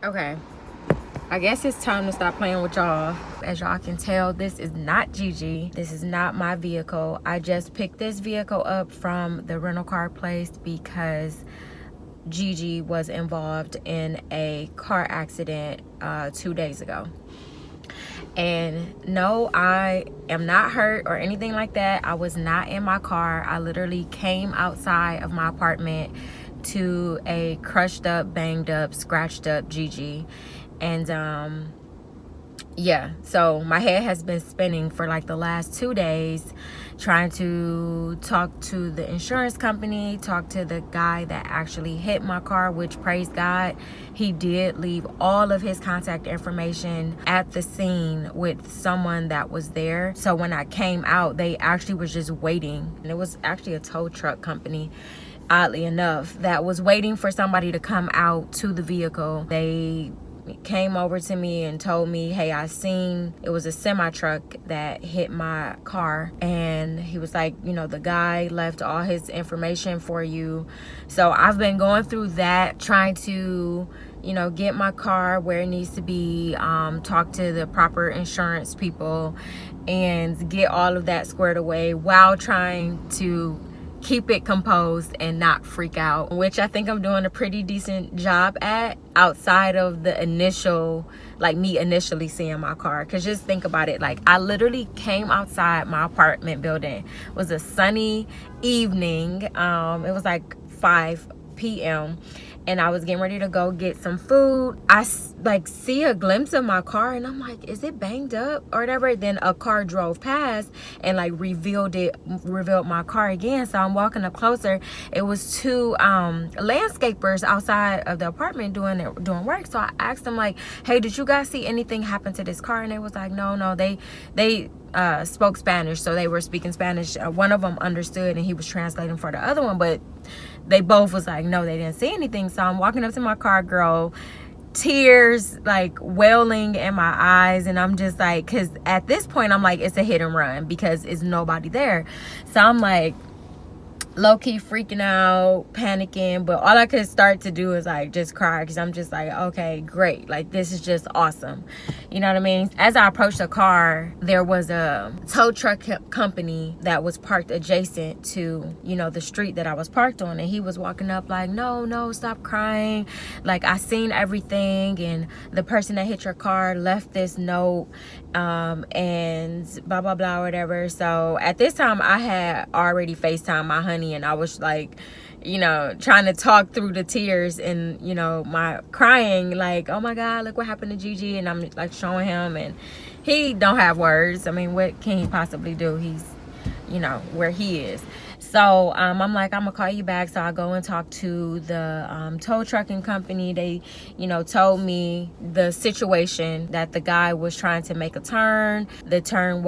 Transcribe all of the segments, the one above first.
Okay, I guess it's time to stop playing with y'all. As y'all can tell, this is not Gigi. This is not my vehicle. I just picked this vehicle up from the rental car place because Gigi was involved in a car accident 2 days ago. And no, I am not hurt or anything like that. I was not in my car. I literally came outside of my apartment to a crushed up, banged up, scratched up Gigi. And yeah, so my head has been spinning for like the last 2 days, trying to talk to the insurance company, talk to the guy that actually hit my car, which, praise God, he did leave all of his contact information at the scene with someone that was there. So when I came out, they actually was just waiting, and it was actually a tow truck company, oddly enough, that was waiting for somebody to come out to the vehicle. They came over to me and told me, hey, I seen it was a semi truck that hit my car, and he was like, you know, the guy left all his information for you. So I've been going through that, trying to, you know, get my car where it needs to be, talk to the proper insurance people and get all of that squared away while trying to keep it composed and not freak out, which I think I'm doing a pretty decent job at, outside of the initial, like me initially seeing my car. Because just think about it, like I literally came outside my apartment building. It was a sunny evening. It was like 5 p.m. and I was getting ready to go get some food. I like see a glimpse of my car, and I'm like, is it banged up or whatever? Then a car drove past and like revealed my car again. So I'm walking up closer. It was two landscapers outside of the apartment doing work. So I asked them, like, hey, did you guys see anything happen to this car? And they was like, no, they spoke Spanish, so they were speaking Spanish. One of them understood and he was translating for the other one, but they both was like, no, they didn't see anything. So I'm walking up to my car, girl, tears like welling in my eyes, and I'm just like, because at this point I'm like, it's a hit and run because it's nobody there. So I'm like low-key freaking out, panicking, but all I could start to do is like just cry, because I'm just like, okay, great, like this is just awesome, you know what I mean? As I approached the car, there was a tow truck company that was parked adjacent to, you know, the street that I was parked on, and he was walking up like, no, stop crying, like I seen everything, and the person that hit your car left this note, and blah blah blah, whatever. So at this time I had already FaceTimed my honey, and I was like, you know, trying to talk through the tears and, you know, my crying, like, oh my God, look what happened to Gigi. And I'm like showing him, and he don't have words. I mean, what can he possibly do? He's, you know, where he is. So I'm like, I'm gonna call you back. So I go and talk to the tow trucking company. They, you know, told me the situation, that the guy was trying to make a turn. The turn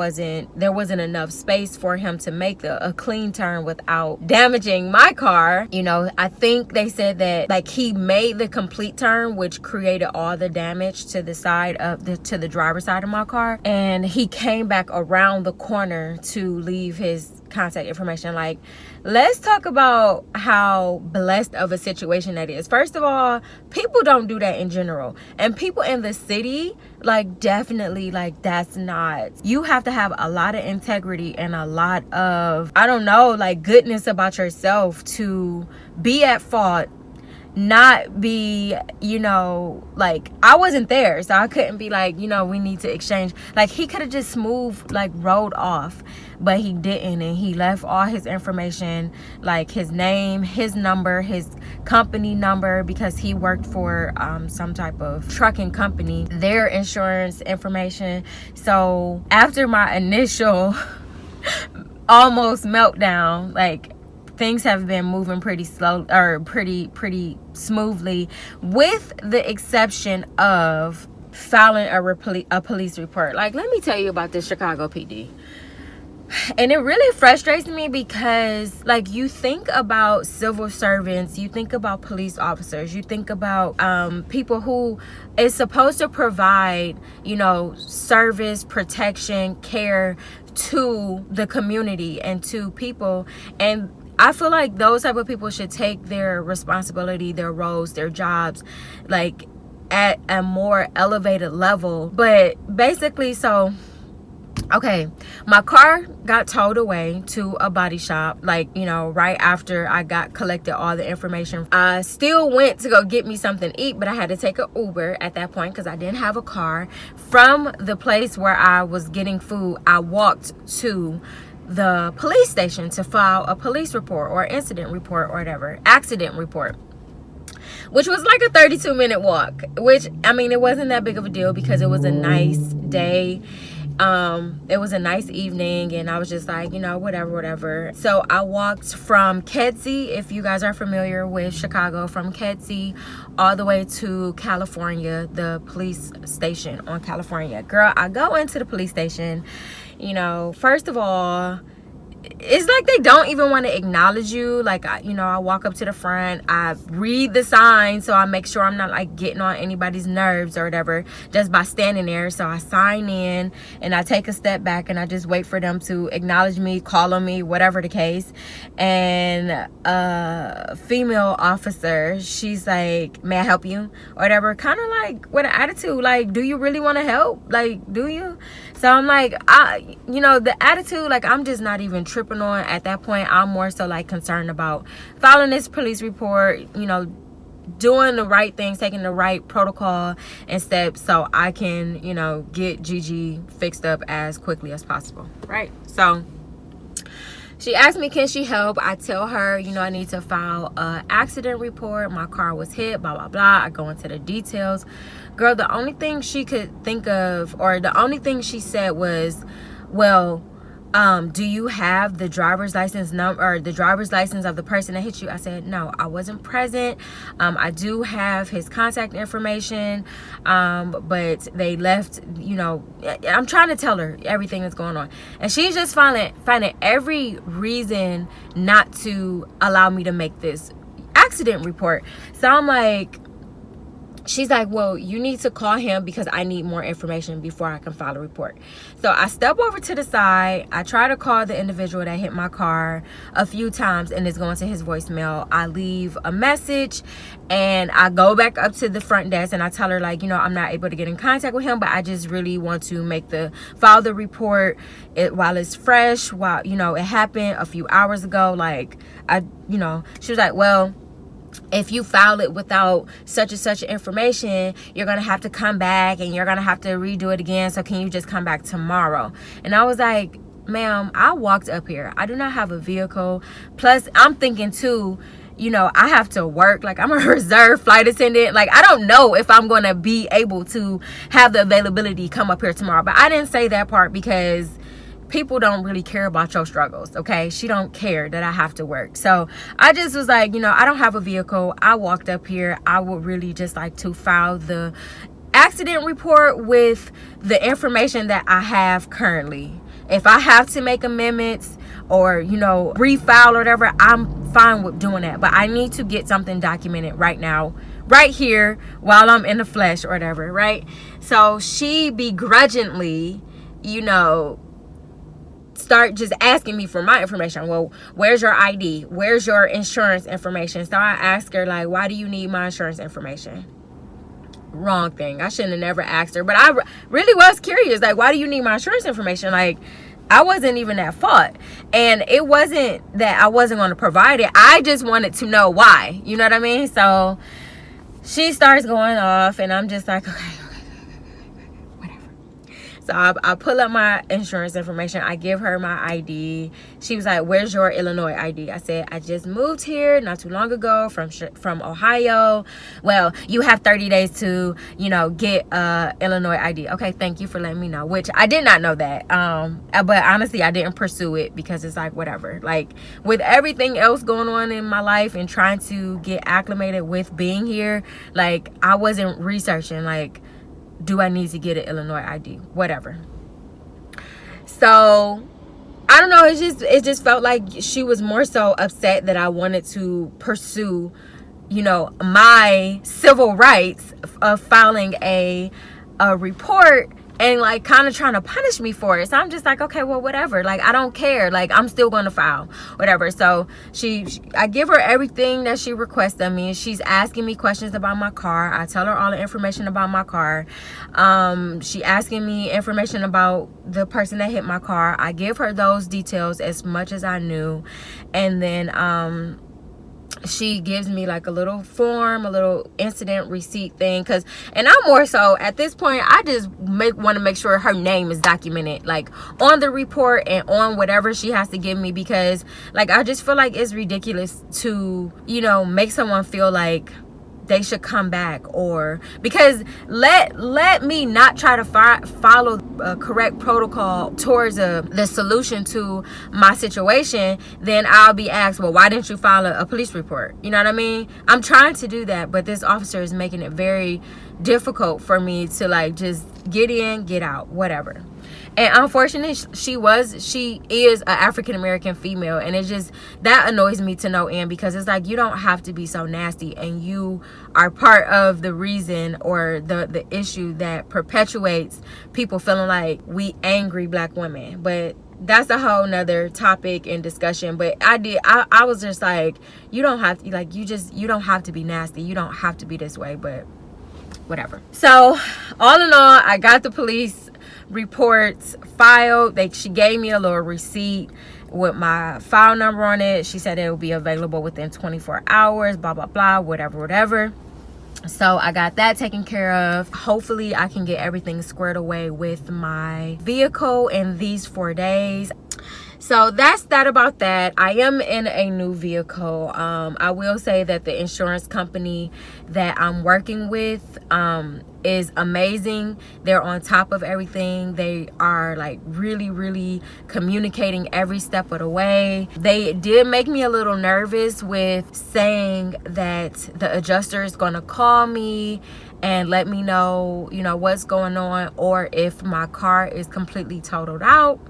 there wasn't enough space for him to make a clean turn without damaging my car. You know, I think they said that like he made the complete turn, which created all the damage to the side of to the driver's side of my car. And he came back around the corner to leave his contact information. Like, let's talk about how blessed of a situation that is. First of all, people don't do that in general, and people in the city, like, definitely, like, that's not, you have to have a lot of integrity and a lot of, I don't know, like, goodness about yourself to be at fault, not be, you know, like, I wasn't there, so I couldn't be like, you know, we need to exchange. Like, he could have just smooth, like, rolled off, but he didn't, and he left all his information, like his name, his number, his company number, because he worked for some type of trucking company, their insurance information. So after my initial almost meltdown, like, things have been moving pretty slow, or pretty smoothly, with the exception of filing a police report. Like, let me tell you about this Chicago PD. And it really frustrates me because, like, you think about civil servants, you think about police officers, you think about people who is supposed to provide, you know, service, protection, care to the community and to people. And I feel like those type of people should take their responsibility, their roles, their jobs, like, at a more elevated level. But basically, so okay, my car got towed away to a body shop, like, you know, right after I got collected all the information. I still went to go get me something to eat, but I had to take an Uber at that point because I didn't have a car. From the place where I was getting food, I walked to the police station to file a police report or incident report or whatever, accident report, which was like a 32-minute walk, which, I mean, it wasn't that big of a deal because it was a nice day. It was a nice evening, and I was just like, you know, whatever. So I walked from Kedzie, if you guys are familiar with Chicago, from Kedzie all the way to California, the police station on California. Girl, I go into the police station, you know, first of all, it's like they don't even want to acknowledge you. Like, you know, I walk up to the front, I read the sign, so I make sure I'm not like getting on anybody's nerves or whatever just by standing there. So I sign in and I take a step back and I just wait for them to acknowledge me, call on me, whatever the case. And a female officer, she's like, may I help you or whatever, kind of like with an attitude like, do you really want to help? Like, do you? So I'm like, you know, the attitude, like, I'm just not even tripping on at that point. I'm more so like concerned about filing this police report, you know, doing the right things, taking the right protocol and steps so I can, you know, get Gigi fixed up as quickly as possible, right? So she asked me, can she help? I tell her, you know, I need to file an accident report. My car was hit, blah, blah, blah. I go into the details. Girl, the only thing she could think of, or the only thing she said was, well, do you have the driver's license number or the driver's license of the person that hit you? I said, no, I wasn't present. I do have his contact information, but they left, you know, I'm trying to tell her everything that's going on. And she's just finding every reason not to allow me to make this accident report. So I'm like, she's like, well, you need to call him because I need more information before I can file a report. So I step over to the side. I try to call the individual that hit my car a few times and it's going to his voicemail. I leave a message and I go back up to the front desk and I tell her, like, you know, I'm not able to get in contact with him, but I just really want to file the report while it's fresh, while, you know, it happened a few hours ago. Like, you know, she was like, well, if you file it without such and such information, you're going to have to come back and you're going to have to redo it again. So can you just come back tomorrow? And I was like, ma'am, I walked up here. I do not have a vehicle. Plus, I'm thinking too, you know, I have to work. Like, I'm a reserve flight attendant. Like, I don't know if I'm going to be able to have the availability come up here tomorrow. But I didn't say that part because people don't really care about your struggles, okay? She don't care that I have to work. So I just was like, you know, I don't have a vehicle. I walked up here. I would really just like to file the accident report with the information that I have currently. If I have to make amendments or, you know, refile or whatever, I'm fine with doing that. But I need to get something documented right now, right here, while I'm in the flesh or whatever, right? So she begrudgingly, you know, start just asking me for my information. Well, where's your ID? Where's your insurance information? So I asked her, like, why do you need my insurance information? Wrong thing. I shouldn't have never asked her. But I really was curious. Like, why do you need my insurance information? Like, I wasn't even at fault. And it wasn't that I wasn't going to provide it. I just wanted to know why. You know what I mean? So she starts going off and I'm just like, okay. So I pull up my insurance information. I give her my ID. She was like, where's your Illinois ID? I said, I just moved here not too long ago from Ohio. Well, you have 30 days to, you know, get Illinois ID. Okay, thank you for letting me know, which I did not know that. But honestly, I didn't pursue it because it's like, whatever. Like, with everything else going on in my life and trying to get acclimated with being here, like, I wasn't researching, like, do I need to get an Illinois ID? Whatever. So I don't know. It just felt like she was more so upset that I wanted to pursue, you know, my civil rights of filing a report and like kind of trying to punish me for it. So I'm just like, okay, well, whatever. Like, I don't care. Like, I'm still going to file, whatever. So I give her everything that she requests of me. She's asking me questions about my car. I tell her all the information about my car. She asking me information about the person that hit my car. I give her those details as much as I knew. And then, she gives me like a little form, a little incident receipt thing, and I'm more so at this point, I just want to make sure her name is documented, like on the report and on whatever she has to give me, because like I just feel like it's ridiculous to, you know, make someone feel like they should come back, or because let me not try to follow a correct protocol towards the solution to my situation, then I'll be asked, well, why didn't you file a police report? You know what I mean? I'm trying to do that, but this officer is making it very difficult for me to like just get in, get out, whatever. And unfortunately, she is an African-American female, and it just, that annoys me to no end, because it's like, you don't have to be so nasty, and you are part of the reason or the issue that perpetuates people feeling like we angry black women. But that's a whole nother topic and discussion. But I was just like, you don't have to, like, you don't have to be nasty, you don't have to be this way, but whatever. So all in all, I got the police reports filed. She gave me a little receipt with my file number on it. She said it will be available within 24 hours, blah blah blah, whatever. So I got that taken care of. Hopefully I can get everything squared away with my vehicle in these 4 days. So that's that about that. I am in a new vehicle. I will say that the insurance company that I'm working with is amazing. They're on top of everything. They are like really communicating every step of the way. They did make me a little nervous with saying that the adjuster is going to call me and let me know, you know, what's going on, or if my car is completely totaled out.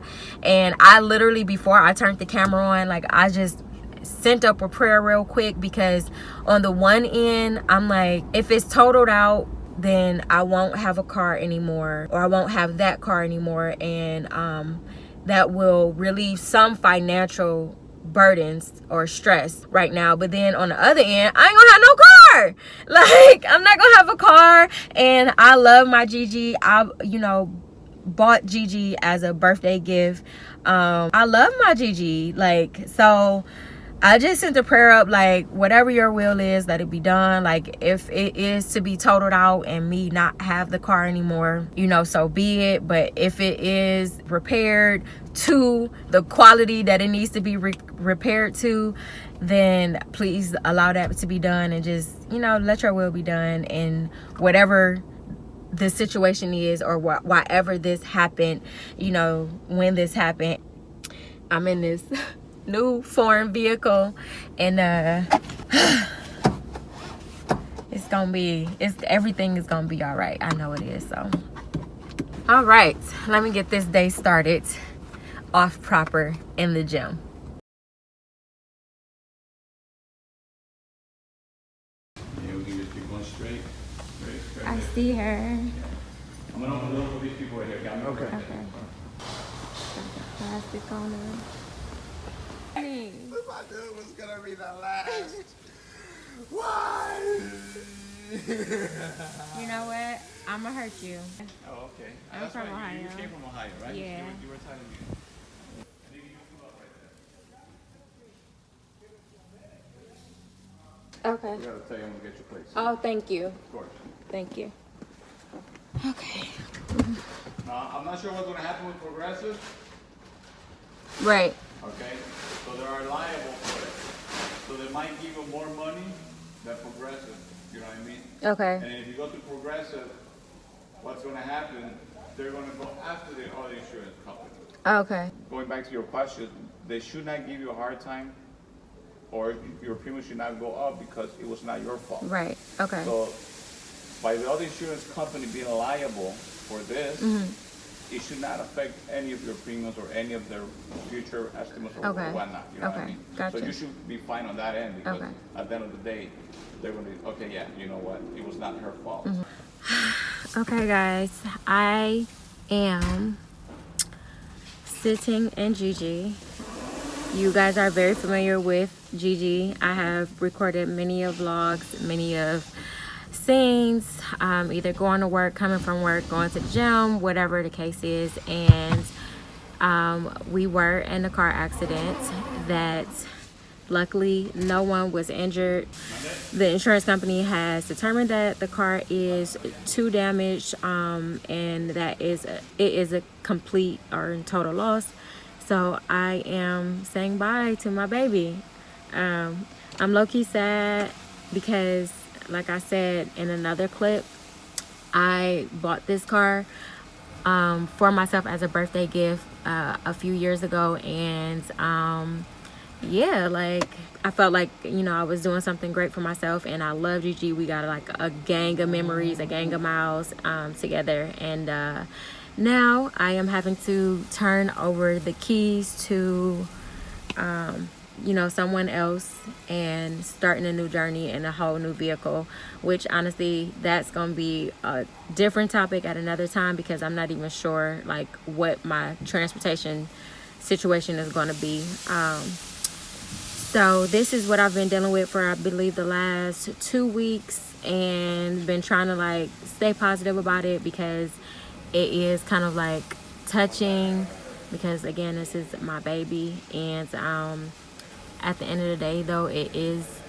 And I literally, before I turned the camera on, like, I just sent up a prayer real quick, because on the one end, I'm like, if it's totaled out, then I won't have a car anymore, or I won't have that car anymore, and that will relieve some financial burdens or stress right now. But then on the other end, I ain't gonna have no car. Like, I'm not gonna have a car. And I love my Gigi. I, you know, bought Gigi as a birthday gift. I love my Gigi. Like, so I just sent a prayer up, like, whatever your will is, let it be done. Like, if it is to be totaled out and me not have the car anymore, you know, so be it. But if it is repaired to the quality that it needs to be repaired to, then please allow that to be done, and just, you know, let your will be done. And whatever the situation is, or whatever this happened, you know, when this happened, I'm in this new foreign vehicle, and everything is gonna be all right. I know it is. So all right, let me get this day started off proper in the gym. Yeah, we can just keep going straight. I see her. I'm gonna open the door for these people right here. Okay. Plastic on her. If I knew it was gonna be the last. Why? You know what? I'ma hurt you. Oh, okay. I'm That's from right. Ohio. You came from Ohio, right? Yeah. You were telling me. I think you can come up right there. Okay. I gotta tell you, I'm gonna get your place. Oh, thank you. Of course. Thank you. Okay. I'm not sure what's gonna happen with Progressive. Right. Okay. So they are liable for it. So they might give you more money than Progressive. You know what I mean? Okay. And if you go to Progressive, what's going to happen, they're going to go after the other insurance company. Okay. Going back to your question, they should not give you a hard time, or your premium should not go up because it was not your fault. Right. Okay. So by the other insurance company being liable for this, it should not affect any of your premiums or any of their future estimates or whatnot. You know what I mean? Gotcha. So you should be fine on that end, because Okay. at the end of the day, they're going to be, okay, yeah, you know what? It was not her fault. Okay, guys, I am sitting in Gigi. You guys are very familiar with Gigi. I have recorded many of vlogs, many of scenes, either going to work, coming from work, going to the gym, whatever the case is. And we were in a car accident that luckily no one was injured. The insurance company has determined that the car is too damaged, and that it is a complete or total loss. So I am saying bye to my baby. I'm low-key sad because, like I said in another clip, I bought this car for myself as a birthday gift a few years ago, and yeah, like I felt like, you know, I was doing something great for myself, and I love Gigi. We got like a gang of memories, a gang of miles together, and now I am having to turn over the keys to you know, someone else and starting a new journey in a whole new vehicle, which honestly, that's gonna be a different topic at another time, because I'm not even sure like what my transportation situation is going to be. So this is what I've been dealing with for, I believe, the last 2 weeks, and been trying to like stay positive about it, because it is kind of like touching, because again, this is my baby. And at the end of the day though, it is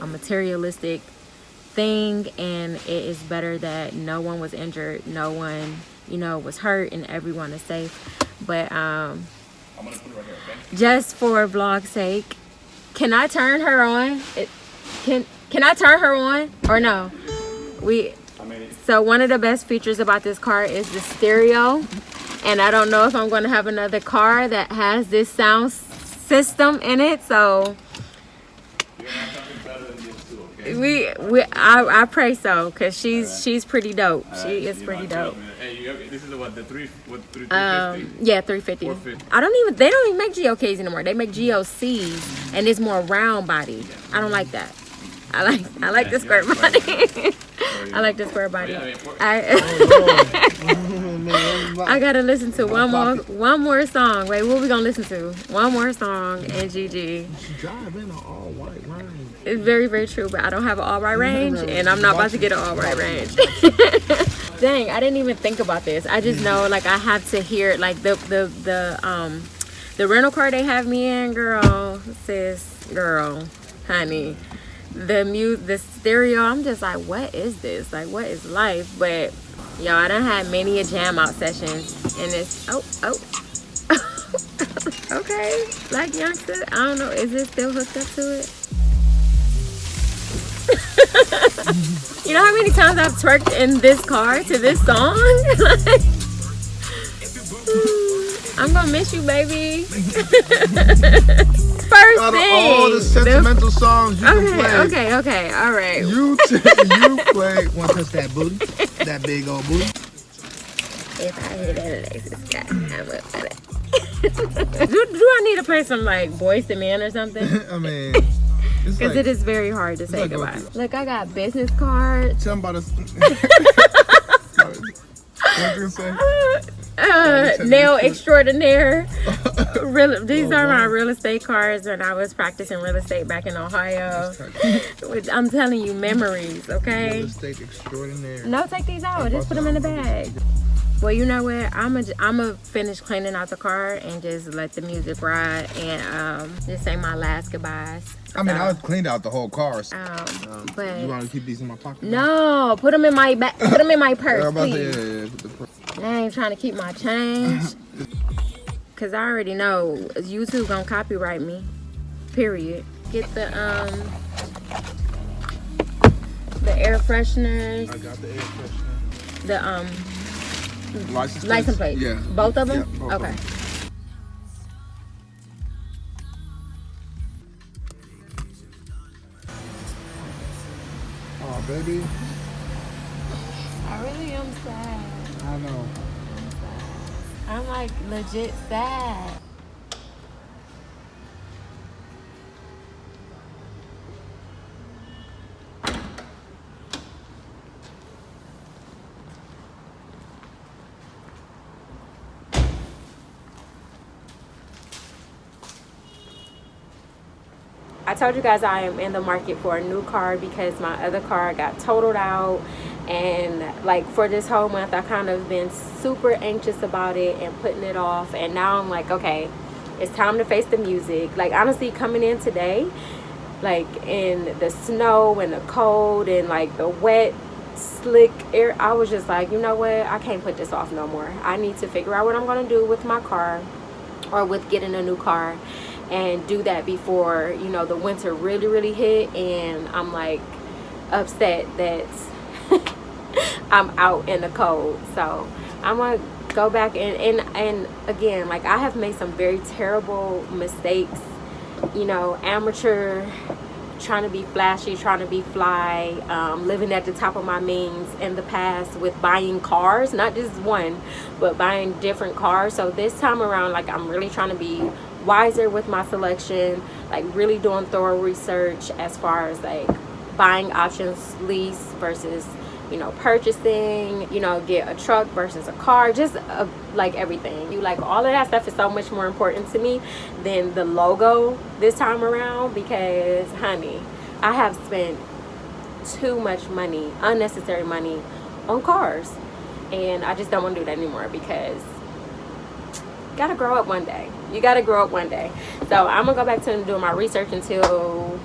a materialistic thing, and it is better that no one was injured, no one, you know, was hurt, and everyone is safe. But I'm gonna put it right here, okay? just for vlog's sake, can I turn her on? Can I turn her on or no? So one of the best features about this car is the stereo, and I don't know if I'm going to have another car that has this sound system in it. So You're gonna have something better than this too, okay? I pray so, because she's pretty dope. She is pretty dope. Hey, this is what, the 350? Yeah, 350. 450. They don't even make GOKs anymore. They make GOCs, and it's more round body. I don't like that. I like the square body. I like the square body. I gotta listen to one more song. Wait, what we gonna listen to? One more song and Gigi. She drive in an all white range. It's very, very true, but I don't have an all right range, and I'm not about to get an all right range. Dang, I didn't even think about this. I just know, like, I have to hear it. Like the rental car they have me in, girl, honey. The stereo, I'm just like, what is this? Like, what is life? But yo, I done had many a jam out sessions, and it's okay, like youngster, I don't know, is it still hooked up to it? You know how many times I've twerked in this car to this song? Like, I'm gonna miss you, baby. First Out of thing, all the sentimental songs you can play. Okay, all right. You play. Want to touch that booty? That big old booty? If I hit that Alexis Scott, I'm up for it. do I need to play some like Boyz II Men or something? I mean, because like, it is very hard to say like goodbye. Look, I got business cards. Tell them about us. What you say? Nail extraordinaire. These are my real estate cards when I was practicing real estate back in Ohio. I'm telling you, memories, okay? Real estate extraordinaire. No, take these out. Just put them in the bag. Well, you know what? I'ma finish cleaning out the car and just let the music ride and just say my last goodbyes. I mean, I cleaned out the whole car. So, but you want to keep these in my pocket? No, put them in my back. Put them in my purse, Yeah, please. I ain't trying to keep my change, cause I already know YouTube gonna copyright me. Period. Get the air fresheners. I got the air freshener. The license plate. Yeah. Both of them. Yeah, both okay. Of them. Oh, baby. I really am sad. I know. I'm like legit sad. I told you guys I am in the market for a new car because my other car got totaled out, and like for this whole month I kind of been super anxious about it and putting it off, and now I'm like, okay, it's time to face the music. Like honestly, coming in today, like in the snow and the cold and like the wet slick air, I was just like, you know what, I can't put this off no more. I need to figure out what I'm gonna do with my car, or with getting a new car, and do that before, you know, the winter really hit and I'm like upset that I'm out in the cold. So I'm gonna go back and again, like I have made some very terrible mistakes, you know, amateur, trying to be flashy, trying to be fly, living at the top of my means in the past with buying cars, not just one, but buying different cars. So this time around, like I'm really trying to be wiser with my selection, like really doing thorough research as far as like buying options, lease versus, you know, purchasing, you know, get a truck versus a car, just like everything. You like all of that stuff is so much more important to me than the logo this time around, because honey, I have spent too much money, unnecessary money on cars, and I just don't want to do that anymore because you gotta grow up one day. You gotta grow up one day. So I'm gonna go back to them doing my research until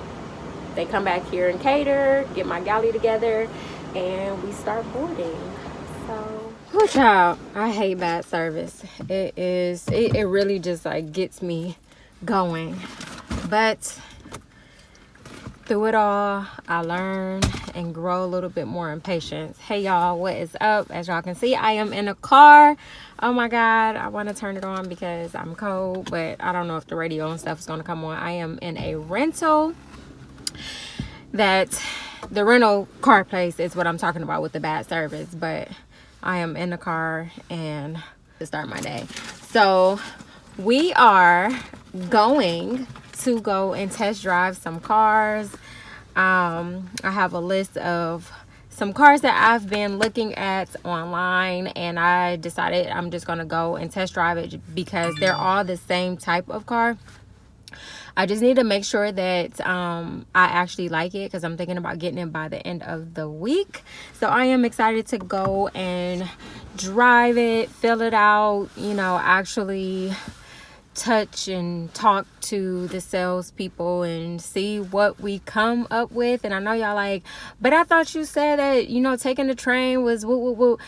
they come back here and cater, get my galley together, and we start boarding. So, oh child, I hate bad service. It really just like gets me going. But through it all, I learn and grow a little bit more in patience. Hey y'all, what is up? As y'all can see, I am in a car. Oh my god, I want to turn it on because I'm cold, but I don't know if the radio and stuff is going to come on. I am in a rental. That the rental car place is what I'm talking about with the bad service, but I am in the car and to start my day. So we are going to go and test drive some cars. I have a list of some cars that I've been looking at online, and I decided I'm just gonna go and test drive it because they're all the same type of car. I just need to make sure that I actually like it, because I'm thinking about getting it by the end of the week. So I am excited to go and drive it, fill it out, you know, actually touch and talk to the salespeople and see what we come up with. And I know y'all like, but I thought you said that, you know, taking the train was woo.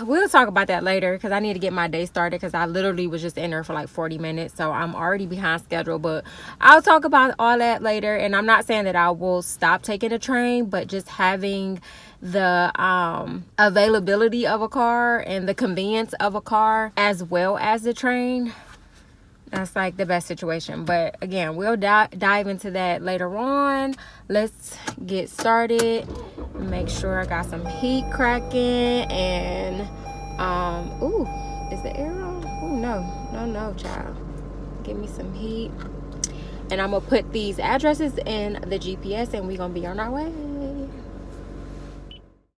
We'll talk about that later, because I need to get my day started, because I literally was just in there for like 40 minutes, so I'm already behind schedule. But I'll talk about all that later. And I'm not saying that I will stop taking the train, but just having the availability of a car and the convenience of a car as well as the train, that's like the best situation. But again, we'll dive into that later on. Let's get started. Make sure I got some heat cracking, and ooh, is the air on? Oh no child, give me some heat. And I'm gonna put these addresses in the GPS, and we're gonna be on our way.